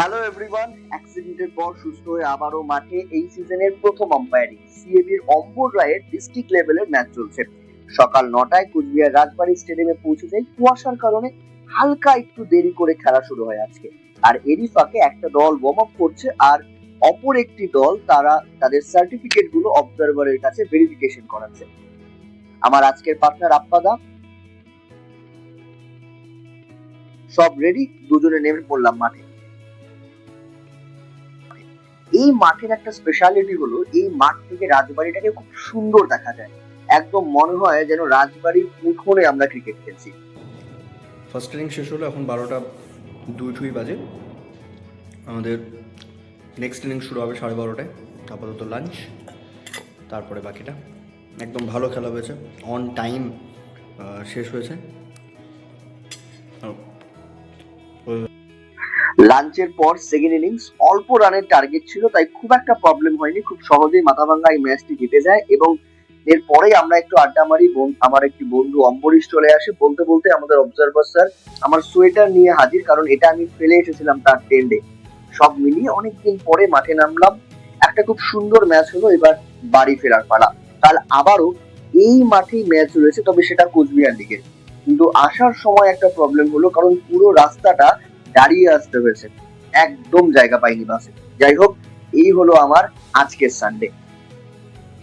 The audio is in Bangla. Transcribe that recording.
হ্যালো এভরিওয়ান, অ্যাক্সিডেন্টের পর সুস্থ হয়ে আবারও মাঠে এই সিজনের প্রথম আম্পায়ারিং সিএবির অম্বর রায়ের ডিস্ট্রিক্ট লেভেলের ম্যাচ চলছে। সকাল 9টায় কুচবিহার রাজবাড়ী স্টেডিয়ামে পৌঁছে যাই। কুয়াশার কারণে হালকা একটু দেরি করে খেলা শুরু হয় আজকে। আর এরই ফাঁকে একটা দল ওয়ার্ম আপ করছে, আর অপর একটি দল তারা তাদের সার্টিফিকেট গুলো অবজারভারের কাছে ভেরিফিকেশন করাচ্ছে। আমার আজকের পার্টনার আপ্পাদা সব রেডি, দুজনে নেমে পড়লাম মাঠে। এই মাঠের একটা স্পেশালিটি হলো এই মাঠ থেকে রাজবাড়িটাকে খুব সুন্দর দেখা যায়। একদম মনে হয় যেন রাজবাড়ির উঠোনে আমরা ক্রিকেট খেলছি। ফার্স্ট ইনিং শেষ হলো, এখন 12টা 2 বাজে। আমাদের নেক্সট ইনিং শুরু হবে 12:30টায়। আপাতত লাঞ্চ, তারপরে বাকিটা। একদম ভালো খেলা হয়েছে, অন টাইম শেষ হয়েছে। লাঞ্চের পর সেকেন্ড ইনিংস অল্প রানের টার্গেট ছিল, তাই খুব একটা প্রবলেম হয়নি। খুব সহজেই মাথাভাঙ্গা এই ম্যাচটি জিতে যায় এবং এরপরেই আমরা একটু আড্ডা মারি। আমার একটি বন্ধু অম্বরীশ চলে আসে। বলতে বলতে আমাদের অবজারভার স্যার আমার সোয়েটার নিয়ে হাজির, কারণ এটা আমি ফেলে এসেছিলাম তার টেন্ডে। সব মিলিয়ে অনেকদিন পরে মাঠে নামলাম। একটা খুব সুন্দর ম্যাচ হলো। এবার বাড়ি ফেরার পালা। কাল আবারও এই মাঠেই ম্যাচ রয়েছে, তবে সেটা কোচবিহার লিগের। কিন্তু আসার সময় একটা প্রবলেম হলো, কারণ পুরো রাস্তাটা দাঁড়িয়ে আসতে হয়েছে, একদম জায়গা পাইনি বাসে। যাই হোক, এই হলো আমার আজকের সানডে।